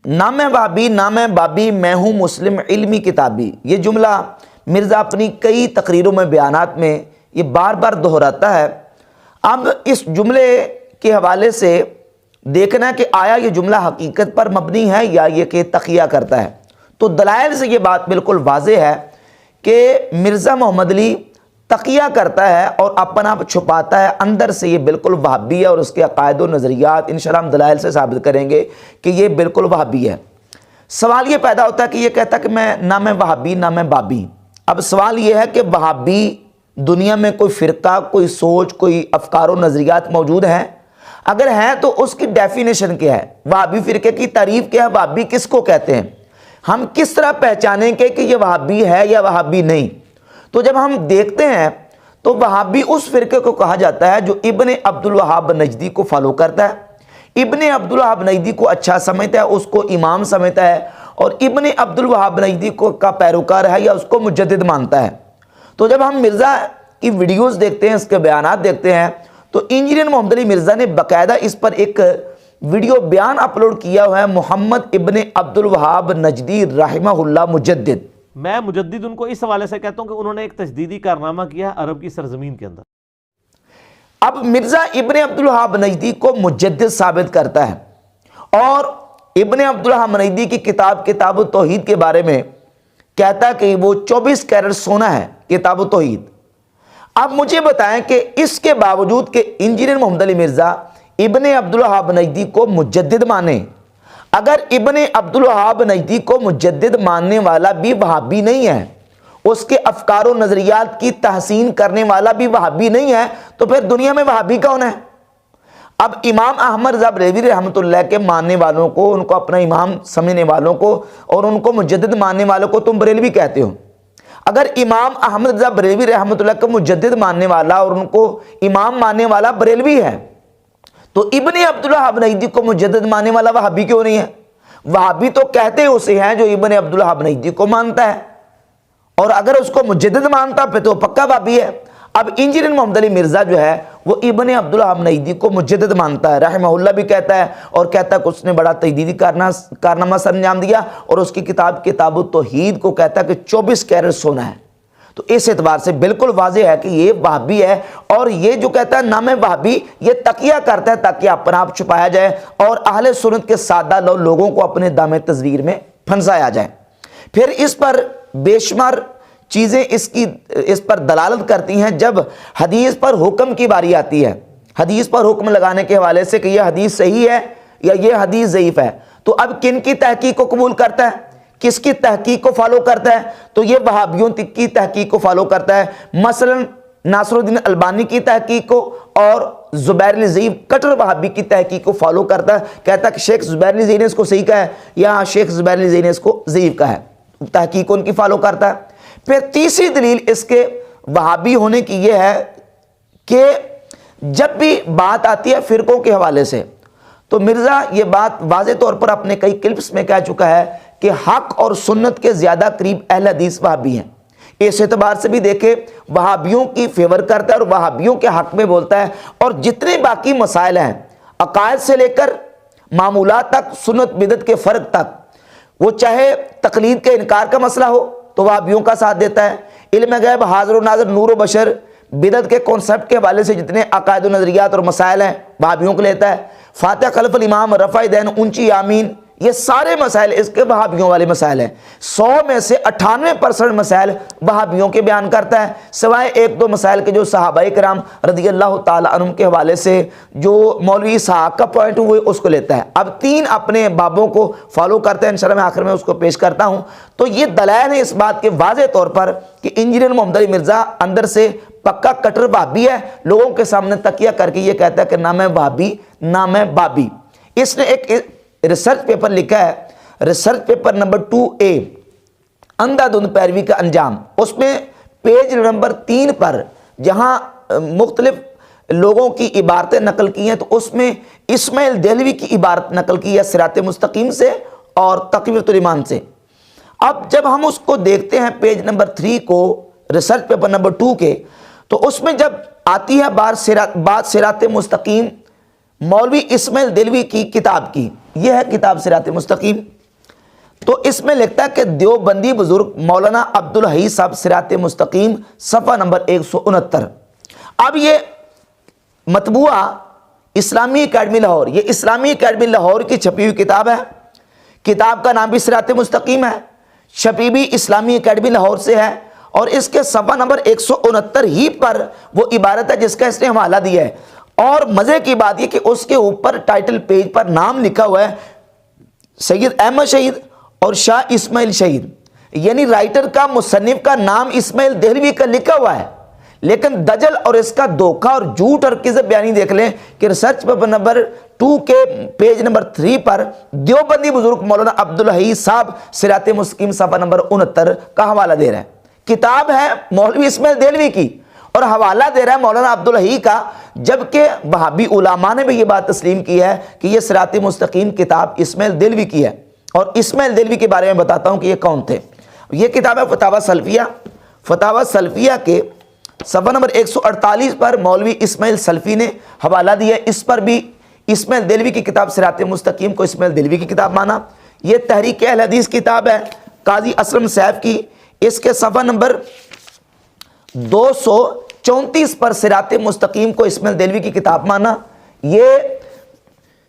نام وہابی نام بابی میں ہوں مسلم علمی کتابی، یہ جملہ مرزا اپنی کئی تقریروں میں بیانات میں یہ بار بار دہراتا ہے۔ اب اس جملے کے حوالے سے دیکھنا ہے کہ آیا یہ جملہ حقیقت پر مبنی ہے یا یہ کہ تقیہ کرتا ہے۔ تو دلائل سے یہ بات بالکل واضح ہے کہ مرزا محمد علی تقیہ کرتا ہے اور اپنا آپ چھپاتا ہے، اندر سے یہ بالکل وہابی ہے، اور اس کے عقائد و نظریات انشاءاللہ ہم دلائل سے ثابت کریں گے کہ یہ بالکل وہابی ہے۔ سوال یہ پیدا ہوتا ہے کہ یہ کہتا ہے کہ میں نہ میں وہابی نہ میں بابی۔ اب سوال یہ ہے کہ وہابی دنیا میں کوئی فرقہ، کوئی سوچ، کوئی افکار و نظریات موجود ہیں؟ اگر ہیں تو اس کی ڈیفینیشن کیا ہے؟ وہابی فرقے کی تعریف کیا ہے؟ وہابی کس کو کہتے ہیں؟ ہم کس طرح پہچانیں کہ یہ وہابی ہے یا وہابی نہیں؟ تو جب ہم دیکھتے ہیں تو وہابی اس فرقے کو کہا جاتا ہے جو ابن عبد الوہاب نجدی کو فالو کرتا ہے، ابن عبد الوہاب نجدی کو اچھا سمجھتا ہے، اس کو امام سمجھتا ہے، اور ابن عبد الوہاب نجدی کا پیروکار ہے یا اس کو مجدد مانتا ہے۔ تو جب ہم مرزا کی ویڈیوز دیکھتے ہیں، اس کے بیانات دیکھتے ہیں، تو انجینئر محمد علی مرزا نے باقاعدہ اس پر ایک ویڈیو بیان اپلوڈ کیا ہوا ہے، محمد ابن عبد الوہاب نجدی رحمہ اللہ مجدد۔ میں مجدد ان کو اس حوالے سے کہتا ہوں کہ انہوں نے ایک تجدیدی کارنامہ کیا ہے عرب کی سرزمین کے اندر۔ اب مرزا ابن عبد الوہاب نجدی کو مجدد ثابت کرتا ہے، اور ابن عبد الوہاب نجدی کی کتاب التوحید کے بارے میں کہتا ہے کہ وہ 24 کیرٹ سونا ہے کتاب التوحید۔ اب مجھے بتائیں کہ اس کے باوجود کہ انجینئر محمد علی مرزا ابن عبد الوہاب نجدی کو مجدد مانے، اگر ابن عبد الوہاب نجدی کو مجدد ماننے والا بھی وہابی نہیں ہے، اس کے افکار و نظریات کی تحسین کرنے والا بھی وہابی نہیں ہے، تو پھر دنیا میں وہابی کون ہے؟ اب امام احمد رضا بریلوی رحمۃ اللہ کے ماننے والوں کو، ان کو اپنا امام سمجھنے والوں کو اور ان کو مجدد ماننے والوں کو تم بریلوی کہتے ہو۔ اگر امام احمد رضا بریلوی رحمۃ اللہ کو مجدد ماننے والا اور ان کو امام ماننے والا بریلوی ہے، تو ابن عبد الوہاب نجدی کو مجدد ماننے والا وہابی کیوں نہیں ہے؟ وہابی تو کہتے اسے ہیں جو ابن عبد الوہاب نجدی کو مانتا ہے، اور اگر اس کو مجدد مانتا پھر تو پکا وہابی ہے۔ اب انجینئر محمد علی مرزا جو ہے وہ ابن عبد الوہاب نجدی کو مجدد مانتا ہے، رحمہ اللہ بھی کہتا ہے، اور کہتا ہے کہ اس نے بڑا تجدیدی کارنامہ سر انجام دیا، اور اس کی کتاب التوحید کو کہتا ہے کہ 24 کیرٹ سونا ہے۔ تو اس اعتبار سے بالکل واضح ہے کہ یہ وہابی ہے، اور یہ جو کہتا ہے نام وہابی یہ تقیہ کرتا ہے تاکہ اپنا آپ چھپایا جائے اور اہل سنت کے سادہ لوگوں کو اپنے دامِ تزویر میں پھنسایا جائے۔ پھر اس پر بے شمار چیزیں اس پر دلالت کرتی ہیں۔ جب حدیث پر حکم کی باری آتی ہے، حدیث پر حکم لگانے کے حوالے سے کہ یہ حدیث صحیح ہے یا یہ حدیث ضعیف ہے، تو اب کن کی تحقیق کو قبول کرتا ہے؟ کس کی تحقیق کو فالو کرتا ہے؟ تو یہ وہابیوں کی تحقیق کو فالو کرتا ہے، مثلا ناصر الدین البانی کی تحقیق کو، اور زبیر الضعیف کٹر وہابی کی تحقیق کو فالو کرتا ہے، کہتا ہے کہ شیخ زبیر الضعیف نے اس کو صحیح کہا ہے یا شیخ زبیر الضعیف نے اس کو ضعیف کہا ہے، تحقیق ان کی فالو کرتا ہے۔ پھر تیسری دلیل اس کے وہابی ہونے کی یہ ہے کہ جب بھی بات آتی ہے فرقوں کے حوالے سے، تو مرزا یہ بات واضح طور پر اپنے کئی کلپس میں کہہ چکا ہے کہ حق اور سنت کے زیادہ قریب اہل حدیث وہابی ہیں۔ اس اعتبار سے بھی دیکھیں وہابیوں کی فیور کرتا ہے اور وہابیوں کے حق میں بولتا ہے، اور جتنے باقی مسائل ہیں عقائد سے لے کر معمولات تک، سنت بدعت کے فرق تک، وہ چاہے تقلید کے انکار کا مسئلہ ہو تو وہابیوں کا ساتھ دیتا ہے، علم غیب، حاضر و ناظر، نور و بشر، بدعت کے کانسیپٹ کے حوالے سے جتنے عقائد و نظریات اور مسائل ہیں وہابیوں کو لیتا ہے، فاتحہ خلف الامام، رفع دین، اونچی آمین، یہ سارے مسائل اس کے وہابیوں والے مسائل ہیں۔ 100 میں سے 98% مسائل وہابیوں کے بیان کرتا ہے، سوائے ایک دو مسائل کے جو صحابہ کرام رضی اللہ تعالی عنہم کے حوالے سے جو مولوی اسحاق کا پوائنٹ ہوئے اس کو لیتا ہے۔ اب 3 اپنے بابوں کو فالو کرتا ہے، انشاءاللہ میں آخر میں اس کو پیش کرتا ہوں۔ تو یہ دلائل ہے اس بات کے واضح طور پر کہ انجینئر محمد علی مرزا اندر سے پکا کٹر وہابی ہے، لوگوں کے سامنے تکیہ کر کے یہ کہتا ہے کہ نہ میں وہابی نہ میں بابی۔ اس نے ایک ریسرچ پیپر لکھا ہے، ریسرچ پیپر نمبر 2A، اندھا دھند پیروی کا انجام۔ اس میں پیج نمبر 3 پر جہاں مختلف لوگوں کی عبارتیں نقل کی ہیں، تو اس میں اسماعیل دہلوی کی عبارت نقل کی ہے صراط مستقیم سے اور تقویۃ الایمان سے۔ اب جب ہم اس کو دیکھتے ہیں پیج نمبر 3 کو ریسرچ پیپر نمبر 2 کے، تو اس میں جب آتی ہے بات صراط مستقیم مولوی اسماعیل دہلوی کی کتاب کی، یہ ہے کتاب صراط مستقیم۔ تو اس میں لکھتا ہے کہ دیوبندی بزرگ مولانا عبدالحی صاحب صراط مستقیم صفحہ نمبر 169۔ اب یہ مطبوعہ اسلامی اکیڈمی لاہور، یہ اسلامی اکیڈمی لاہور کی چھپی ہوئی کتاب ہے۔ کتاب کا نام بھی صراط مستقیم ہے، چھپی بھی اسلامی اکیڈمی لاہور سے ہے، اور اس کے صفحہ نمبر 169 ہی پر وہ عبارت ہے جس کا اس نے حوالہ دیا ہے۔ اور مزے کی بات یہ کہ اس کے اوپر ٹائٹل پیج پر نام لکھا ہوا ہے سید احمد شہید اور شاہ اسماعیل شہید، یعنی رائٹر کا مصنف کا نام اسماعیل دہلوی کا لکھا ہوا ہے، لیکن دجل اور اس کا دھوکہ اور جھوٹ اور کذب بیانی دیکھ لیں کہ ریسرچ پیپر نمبر 2 کے پیج نمبر 3 پر دیوبندی بزرگ مولانا عبدالحی صاحب صراط مستقیم صفحہ نمبر 69 کا حوالہ دے رہا ہے۔ کتاب ہے مولوی اسماعیل دہلوی کی اور حوالہ دے رہا ہے مولانا عبدالحی کا، جبکہ وہابی علماء نے بھی یہ بات تسلیم کی ہے کہ یہ صراط مستقیم کتاب اسماعیل دہلوی کی ہے۔ اور اسماعیل دہلوی کے بارے میں بتاتا ہوں کہ یہ کون تھے۔ یہ کتاب ہے فتاوی سلفیہ، فتاوی سلفیہ کے صفحہ نمبر 148 پر مولوی اسماعیل سلفی نے حوالہ دیا ہے۔ اس پر بھی اسماعیل دہلوی کی کتاب صراط مستقیم کو اسماعیل دہلوی کی کتاب مانا۔ یہ تحریک اہل حدیث کتاب ہے قاضی اسلم صاحب کی، اس کے صفحہ نمبر 234 پر صراط مستقیم کو اسماعیل دہلوی کی کتاب مانا۔ یہ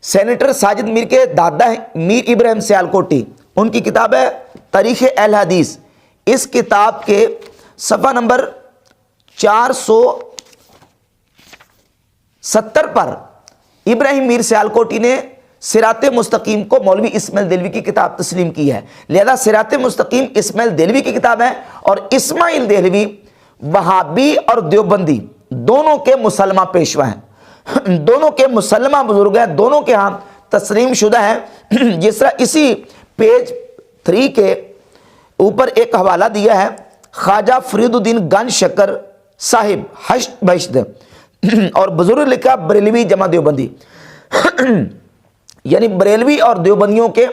سینیٹر ساجد میر کے دادا ہیں میر ابراہیم سیالکوٹی، ان کی کتاب ہے تاریخ اہل حدیث۔ اس کتاب کے صفحہ نمبر 470 پر ابراہیم میر سیالکوٹی نے صراط مستقیم کو مولوی اسماعیل دہلوی کی کتاب تسلیم کی ہے، لہذا صراط مستقیم اسماعیل دہلوی کی کتاب ہے۔ اور اسماعیل دہلوی وہابی اور دیوبندی دونوں کے مسلمہ پیشوا ہیں، دونوں کے مسلمہ بزرگ ہیں، دونوں کے ہاں تسلیم شدہ ہیں۔ جس طرح اسی پیج 3 کے اوپر ایک حوالہ دیا ہے خواجہ فرید الدین گنج شکر صاحب حشد بہشت، اور بزرگ لکھا بریلوی جمع دیوبندی، یعنی بریلوی اور دیوبندیوں کے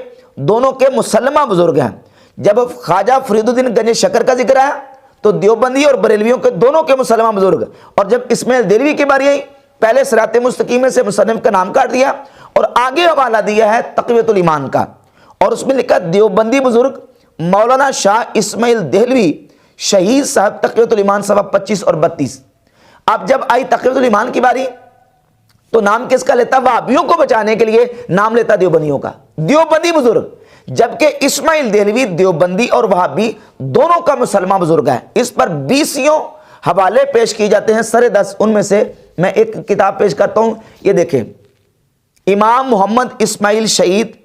دونوں کے مسلمہ بزرگ ہیں۔ جب خواجہ فرید الدین گنج شکر کا ذکر ہے تو دیوبندی اور بریلویوں کے دونوں کے مسلمہ بزرگ، اور جب اسماعیل دہلوی کی باری آئی پہلے صراط مستقیم سے مصنف کا نام کاٹ دیا اور آگے حوالہ دیا ہے تقویۃ الایمان کا، اور اس میں لکھا دیوبندی بزرگ مولانا شاہ اسماعیل دہلوی شہید صاحب تقویۃ الایمان صفحہ 25 اور 32۔ اب جب آئی تقویۃ الایمان کی باری تو نام کس کا لیتا؟ وہابیوں کو بچانے کے لیے نام لیتا دیوبندیوں کا، دیوبندی بزرگ، جبکہ اسماعیل دہلوی دیوبندی اور وہابی دونوں کا مسلمہ بزرگ ہے۔ اس پر 20 حوالے پیش کیے جاتے ہیں، سر 10 ان میں سے میں ایک کتاب پیش کرتا ہوں۔ یہ دیکھیں، امام محمد اسماعیل شہید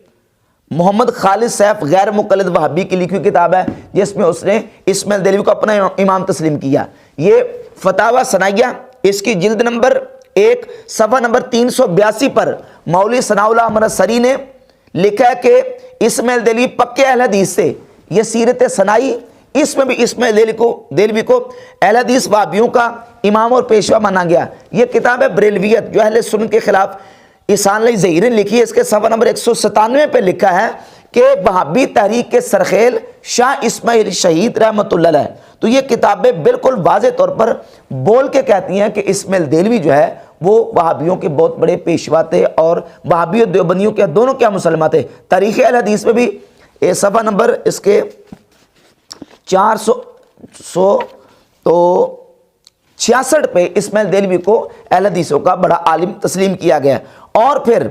محمد خالد سیف غیر مقلد وہابی کی لکھی ہوئی کتاب ہے، جس میں اس نے اسماعیل دہلوی کو اپنا امام تسلیم کیا۔ یہ فتاوی ثنائیہ، اس کی جلد نمبر 1 صفحہ نمبر 382 پر مولوی ثناء اللہ احمد سری نے لکھا ہے کہ اسماعیل دہلوی پکے اہل حدیث سے، یہ سیرت ثنائی، اس میں بھی اسماعیل دہلوی کو اہل حدیث وہابیوں کا امام اور پیشوا مانا گیا۔ یہ کتاب ہے بریلویت جو اہل سنت کے خلاف احسان علی ظہیر نے لکھی ہے۔ اس کے صفحہ نمبر 197 پہ لکھا ہے کہ وہابی تحریک کے سرخیل شاہ اسماعیل شہید رحمۃ اللہ علیہ۔ تو یہ کتابیں بالکل واضح طور پر بول کے کہتی ہیں کہ اسماعیل دہلوی جو ہے وہ وہابیوں کے بہت بڑے پیشوا تھے، اور وہابی اور دیوبندیوں کے دونوں کیا مسلمان تھے۔ تاریخ اہل حدیث میں بھی صفحہ نمبر اس کے 466 پہ اسماعیل دہلوی کو اہل حدیثوں کا بڑا عالم تسلیم کیا گیا۔ اور پھر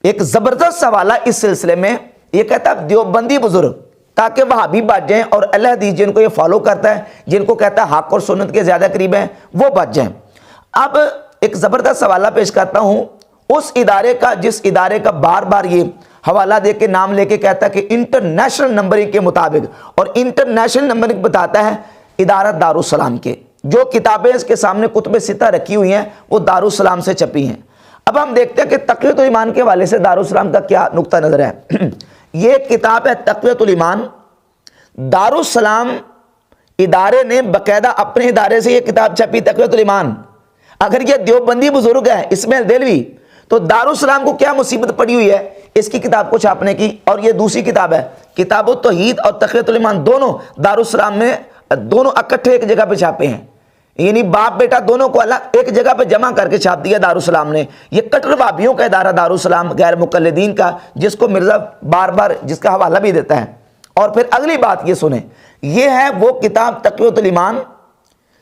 ایک زبردست حوالہ اس سلسلے میں یہ کہتا ہے دیوبندی بزرگ تاکہ وہابی بچ جائیں اور اہل حدیث جن کو یہ فالو کرتا ہے، جن کو کہتا ہے حق اور سنت کے زیادہ قریب ہیں، وہ بچ جائیں۔ اب ایک زبردست حوالہ پیش کرتا ہوں اس ادارے کا جس ادارے کا بار بار یہ حوالہ دے کے نام لے کے کہتا ہے کہ انٹرنیشنل نمبرنگ کے مطابق، اور انٹرنیشنل نمبرنگ بتاتا ہے ادارہ دارالسلام کے، جو کتابیں اس کے سامنے کتب ستہ رکھی ہوئی ہیں وہ دارالسلام سے چھپی ہیں۔ اب ہم دیکھتے ہیں کہ تقویۃ الایمان کے حوالے سے دارالسلام کا کیا نقطہ نظر ہے۔ یہ کتاب ہے تقویۃ الایمان، دارالسلام ادارے نے باقاعدہ اپنے ادارے سے یہ کتاب چھپی تقویۃ الایمان۔ اگر یہ دیوبندی بزرگ ہے اسماعیل دہلوی تو دارالسلام کو کیا مصیبت پڑی ہوئی ہے اس کی کتاب کو چھاپنے کی۔ اور یہ دوسری کتاب ہے کتاب التوحید اور تقویۃ الایمان، دونوں دارالسلام میں دونوں اکٹھے ایک جگہ پہ چھاپے ہیں۔ یعنی باپ بیٹا دونوں کو الگ ایک جگہ پہ جمع کر کے چھاپ دیا دارالسلام نے. یہ کٹر وہابیوں کا ادارہ دارالسلام غیر مقلدین کا، جس کو مرزا بار بار جس کا حوالہ بھی دیتا ہے. اور پھر اگلی بات یہ سنیں، یہ ہے وہ کتاب تقویۃ الایمان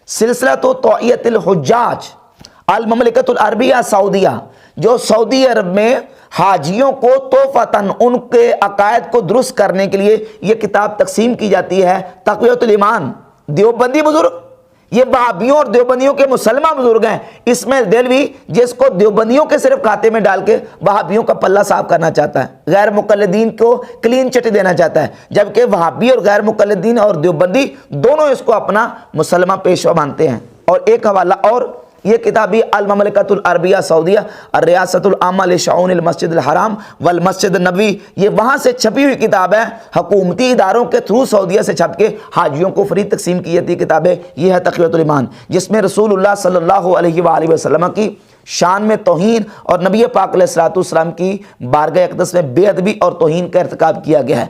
سلسلۃ توعیۃ الحجاج المملکۃ العربیہ سعودیہ، جو سعودی عرب میں حاجیوں کو تحفۃً ان کے عقائد کو درست کرنے کے لیے یہ کتاب تقسیم کی جاتی ہے. تقویۃ الایمان دیوبندی بزرگ، یہ وہابیوں اور دیوبندیوں کے مسلمان بزرگ ہیں. اسماعیل دہلوی جس کو دیوبندیوں کے صرف کھاتے میں ڈال کے وہابیوں کا پلہ صاف کرنا چاہتا ہے، غیر مقلدین کو کلین چٹ دینا چاہتا ہے، جبکہ وہابی اور غیر مقلدین اور دیوبندی دونوں اس کو اپنا مسلمان پیشوا مانتے ہیں. اور ایک حوالہ اور، یہ کتابی المملکۃ العربیہ سعودیہ الریاست العامہ لشؤون المسجد الحرام والمسجد النبوی، یہ وہاں سے چھپی ہوئی کتاب ہے، حکومتی اداروں کے تھرو سعودیہ سے چھپ کے حاجیوں کو فری تقسیم کی جاتی کتابیں. یہ ہے تقویۃ الایمان، جس میں رسول اللہ صلی اللہ علیہ وآلہ وسلم کی شان میں توہین اور نبی پاک علیہ الصلوۃ والسلام کی بارگاہ اقدس میں بے ادبی اور توہین کا ارتکاب کیا گیا ہے.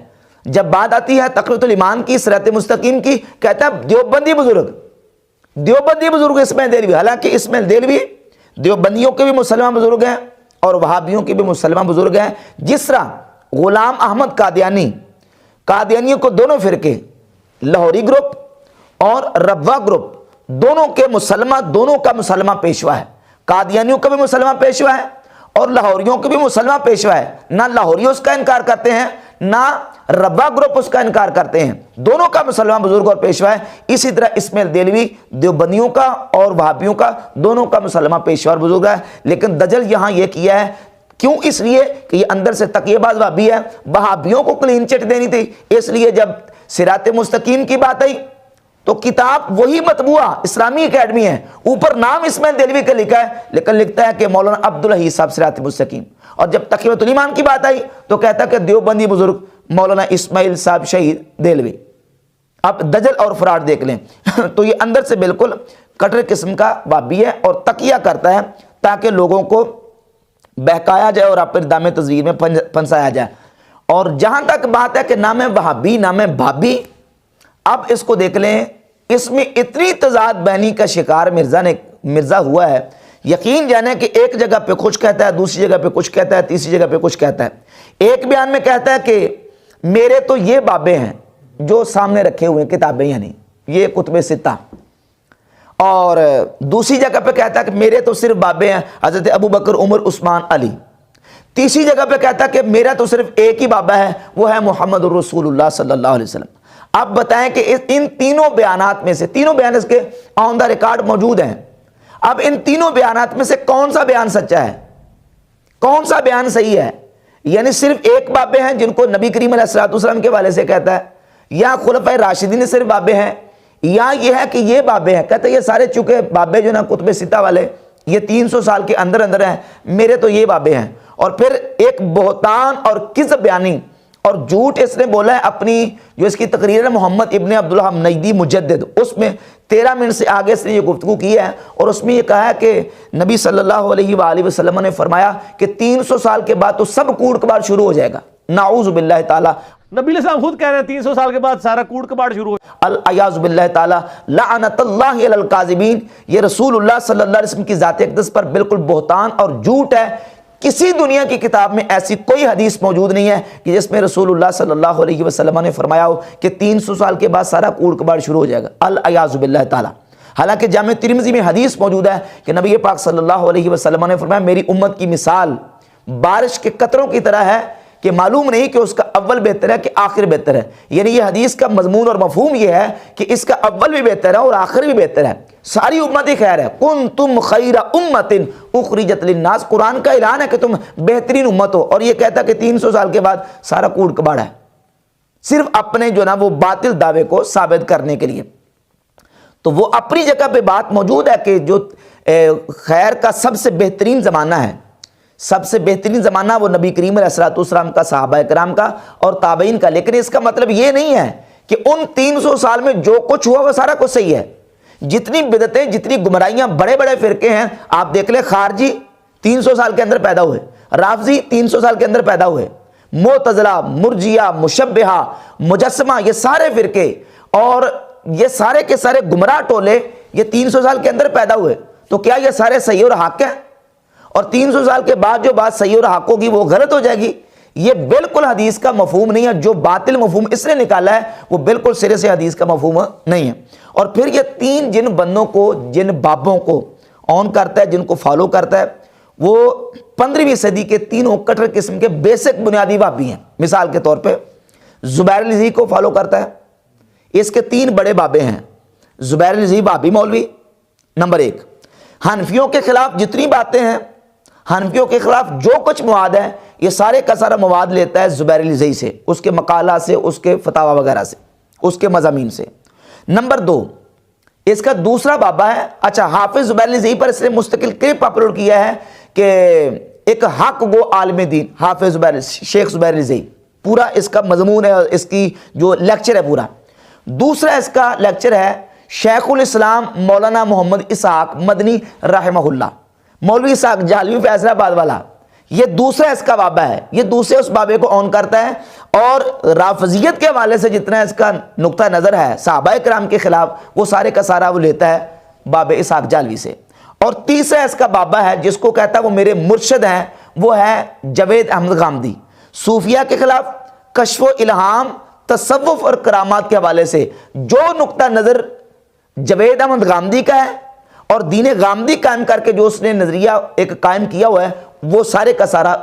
جب بات آتی ہے تقویۃ الایمان کی صراط مستقیم کی، کہتا ہے دیوبندی بزرگ اسماعیل دہلوی، حالانکہ اسماعیل دہلوی دیوبندیوں کے بھی مسلمان بزرگ ہیں اور وہابیوں کے بھی مسلمان بزرگ ہیں. جس طرح غلام احمد قادیانیوں کو دونوں فرقے لاہوری گروپ اور ربوہ گروپ دونوں کا مسلمان پیشوا ہے. قادیانیوں کا بھی مسلمان پیشوا ہے اور لاہوریوں کے بھی مسلمان پیشوا ہے. نہ لاہوری اس کا انکار کرتے ہیں نہ ربوہ گروپ اس کا انکار کرتے ہیں، دونوں کا مسلمان بزرگ اور پیشوا ہے. اسی طرح اسماعیل دہلوی دیوبندیوں کا اور وہابیوں کا دونوں کا مسلمان پیشوا اور بزرگ ہے. لیکن دجل یہاں یہ کیا ہے، کیوں؟ اس لیے کہ یہ اندر سے تقیہ باز وہابی ہے، وہابیوں کو کلین چٹ دینی تھی. اس لیے جب صراط مستقیم کی بات آئی تو کتاب وہی مطبوعہ اسلامی اکیڈمی ہے، اوپر نام اسماعیل دہلوی کا لکھا ہے لیکن لکھتا ہے کہ مولانا عبدالحی صاحب صراط مستقیم. اور جب تقویۃ الایمان کی بات آئی تو کہتا ہے کہ دیوبندی بزرگ مولانا اسماعیل صاحب شہید دہلوی. اب دجل اور فراڈ دیکھ لیں. تو یہ اندر سے بالکل کٹر قسم کا وہابی ہے اور تقیہ کرتا ہے تاکہ لوگوں کو بہکایا جائے اور اپنے دام تزویر میں پھنسایا جائے. اور جہاں تک بات ہے کہ نام وہابی نام بھابی، اب اس کو دیکھ لیں، اس میں اتنی تضاد بینی کا شکار مرزا ہوا ہے. یقین جانے کہ ایک جگہ پہ کچھ کہتا ہے، دوسری جگہ پہ کچھ کہتا ہے، تیسری جگہ پہ کچھ کہتا ہے. ایک بیان میں کہتا ہے کہ میرے تو یہ بابے ہیں جو سامنے رکھے ہوئے کتابیں، یعنی یہ کتب ستہ. اور دوسری جگہ پہ کہتا ہے کہ میرے تو صرف بابے ہیں حضرت ابو بکر عمر عثمان علی. تیسری جگہ پہ کہتا ہے کہ میرا تو صرف ایک ہی بابا ہے، وہ ہے محمد الرسول اللہ صلی اللہ علیہ وسلم. اب بتائیں کہ ان تینوں بیانات میں سے، تینوں بیان اس کے آن دا ریکارڈ موجود ہیں، اب ان تینوں بیانات میں سے کون سا بیان سچا ہے، کون سا بیان صحیح ہے؟ یعنی صرف ایک بابے ہیں جن کو نبی کریم علیہ الصلوۃ والسلام کے حوالے سے کہتا ہے، یا خلفائے راشدین صرف بابے ہیں، یا یہ ہے کہ یہ بابے ہیں. کہتا ہے یہ سارے چونکہ بابے جو نا کتب ستہ والے یہ 300 سال کے اندر ہیں، میرے تو یہ بابے ہیں. اور پھر ایک بہتان اور کذب بیانی اور جھوٹ اس نے بولا ہے اپنی جو اس کی تقریر ہے محمد ابن عبداللہ نجدی مجدد، اس میں 13 منٹ سے آگے اس نے یہ گفتگو کی ہے اور اس میں یہ کہا ہے کہ نبی صلی اللہ علیہ وآلہ وسلم نے فرمایا کہ 300 سال کے بعد تو سب کوڑ کباڑ شروع ہو جائے گا. نعوذ باللہ تعالی. نبی علیہ السلام خود کہہ رہے ہیں 300 سال کے بعد سارا کوڑ کباڑ شروع ہو. الیاذ باللہ تعالی. لعنت اللہ علی الکاذبین. یہ رسول اللہ صلی اللہ علیہ وسلم کی ذات اقدس پر بالکل بہتان اور جھوٹ ہے. کسی دنیا کی کتاب میں ایسی کوئی حدیث موجود نہیں ہے کہ جس میں رسول اللہ صلی اللہ علیہ وسلم نے فرمایا ہو کہ 300 سال کے بعد سارا کوڑ کباڑ شروع ہو جائے گا. الیاذ باللہ تعالی. حالانکہ جامع ترمذی میں حدیث موجود ہے کہ نبی پاک صلی اللہ علیہ وسلم نے فرمایا میری امت کی مثال بارش کے قطروں کی طرح ہے کہ معلوم نہیں کہ اس کا اول بہتر ہے کہ آخر بہتر ہے. یعنی یہ حدیث کا مضمون اور مفہوم یہ ہے کہ اس کا اول بھی بہتر ہے اور آخر بھی بہتر ہے. ساری امت ہی خیر ہے. کنتم خیر امت اخرجت للناس. قرآن کا اعلان ہے کہ تم بہترین امت ہو اور یہ کہتا ہے کہ 300 سال کے بعد سارا کوڑ کباڑ ہے، صرف اپنے جو نا وہ باطل دعوے کو ثابت کرنے کے لیے. تو وہ اپنی جگہ پہ بات موجود ہے کہ جو خیر کا سب سے بہترین زمانہ ہے، سب سے بہترین زمانہ وہ نبی کریم علیہ الصلوۃ والسلام کا، صحابہ کرام کا اور تابعین کا. لیکن اس کا مطلب یہ نہیں ہے کہ ان 300 سال میں جو کچھ ہوا وہ سارا کچھ صحیح ہے. جتنی بدعتیں، جتنی گمراہیاں، بڑے بڑے فرقے ہیں آپ دیکھ لیں. خارجی 300 سال کے اندر پیدا ہوئے، رافضی 300 سال کے اندر پیدا ہوئے، معتزلہ، مرجیہ، مشبہہ، مجسمہ، یہ سارے فرقے اور یہ سارے کے سارے گمراہ ٹولے یہ 300 سال کے اندر پیدا ہوئے، تو کیا یہ سارے صحیح اور حق ہیں؟ اور 300 سال کے بعد جو بات صحیح اور حق ہوگی وہ غلط ہو جائے گی؟ یہ بالکل حدیث کا مفہوم نہیں ہے. جو باطل مفہوم اس نے نکالا ہے وہ بالکل سرے سے حدیث کا مفہوم نہیں ہے. اور پھر یہ تین جن بندوں کو، جن بابوں کو آن کرتا ہے، جن کو فالو کرتا ہے، وہ 15ویں صدی کے تینوں کٹر قسم کے بیسک بنیادی وہابی ہیں. مثال کے طور پہ زبیر النظی کو فالو کرتا ہے. اس کے 3 بڑے بابے ہیں. زبیر النظی وہابی مولوی نمبر 1. حنفیوں کے خلاف جتنی باتیں ہیں، حنفیوں کے خلاف جو کچھ مواد ہے، یہ سارے کا سارا مواد لیتا ہے زبیر النظی سے، اس کے مقالہ سے، اس کے فتاوی وغیرہ سے، اس کے مضامین سے. نمبر 2، اس کا دوسرا بابا ہے، اچھا حافظ زبیر النظی پر اس نے مستقل کلپ اپلوڈ کیا ہے کہ ایک حق گو عالم دین حافظ شیخ زبیر النظی، پورا اس کا مضمون ہے، اس کی جو لیکچر ہے پورا. دوسرا اس کا لیکچر ہے شیخ الاسلام مولانا محمد اسحاق مدنی رحمہ اللہ، مولوی اسحاق جالوی فیصل آباد والا. یہ دوسرا اس کا بابا ہے، یہ دوسرے اس بابے کو آن کرتا ہے. اور رافضیت کے حوالے سے جتنا اس کا نقطہ نظر ہے صحابہ کرام کے خلاف، وہ سارے کا سارا وہ لیتا ہے باب اسحاق جالوی سے. اور تیسرا اس کا بابا ہے جس کو کہتا ہے وہ میرے مرشد ہیں، وہ ہے جوید احمد غامدی. صوفیہ کے خلاف کشف و الہام، تصوف اور کرامات کے حوالے سے جو نقطہ نظر جوید احمد غامدی کا ہے اور دین غامدی قائم کر کے جو اس نے نظریہ ایک قائم کیا ہوا ہے، وہ سارے کا سارا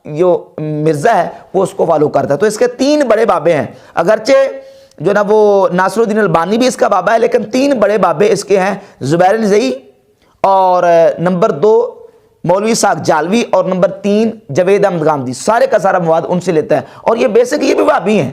جو مرزا ہے وہ اس کو فالو کرتا ہے. تو اس کے 3 بڑے بابے ہیں. اگرچہ جو نا وہ ناصر الدین البانی بھی اس کا بابا ہے، لیکن 3 بڑے بابے اس کے ہیں، زبیر النظی، اور نمبر 2 مولوی اسحاق جالوی، اور نمبر 3 جوید احمد غامدی. سارے کا سارا مواد ان سے لیتا ہے. اور یہ بیسک یہ بھی وہابی ہیں،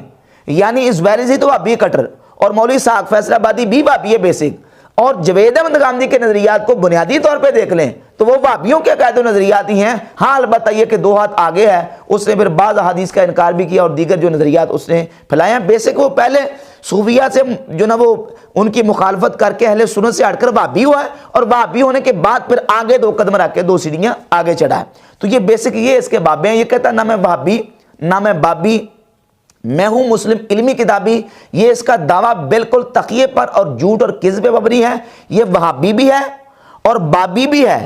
یعنی زبیر النظی تو وہابی کٹر، اور مولوی اسحاق فیصل آبادی بھی وہابی ہے بیسک. اور جوید احمد غامدی کے نظریات کو بنیادی طور پہ دیکھ لیں تو وہ وہابیوں کے عقائد و نظریات ہی ہیں. ہاں البتہ یہ کہ 2 ہاتھ آگے ہے، اس نے پھر بعض احادیث کا انکار بھی کیا اور دیگر جو نظریات اس نے پھیلائے ہیں. بیسک وہ پہلے صوفیہ سے جو نا وہ ان کی مخالفت کر کے اہل سنت سے ہٹ کر وہابی ہوا ہے، اور وہابی ہونے کے بعد پھر آگے 2 قدم رکھ کے 2 سیڑھیاں آگے چڑھا ہے. تو یہ بیسک یہ اس کے بابے ہیں. یہ کہتا ہے نہ میں وہابی نہ میں بابی، میں ہوں مسلم علمی کتابی. یہ اس کا دعویٰ بالکل تقیے پر اور جھوٹ اور کذب پہ مبنی ہے. یہ وہابی بھی ہے اور بابی بھی ہے،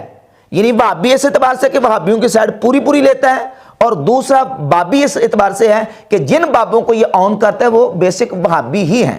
یعنی وہابی اس اعتبار سے کہ وہابیوں کی سائڈ پوری لیتا ہے، اور دوسرا بابی اس اعتبار سے ہے کہ جن بابوں کو یہ آن کرتا ہے وہ بیسک وہابی ہی ہیں.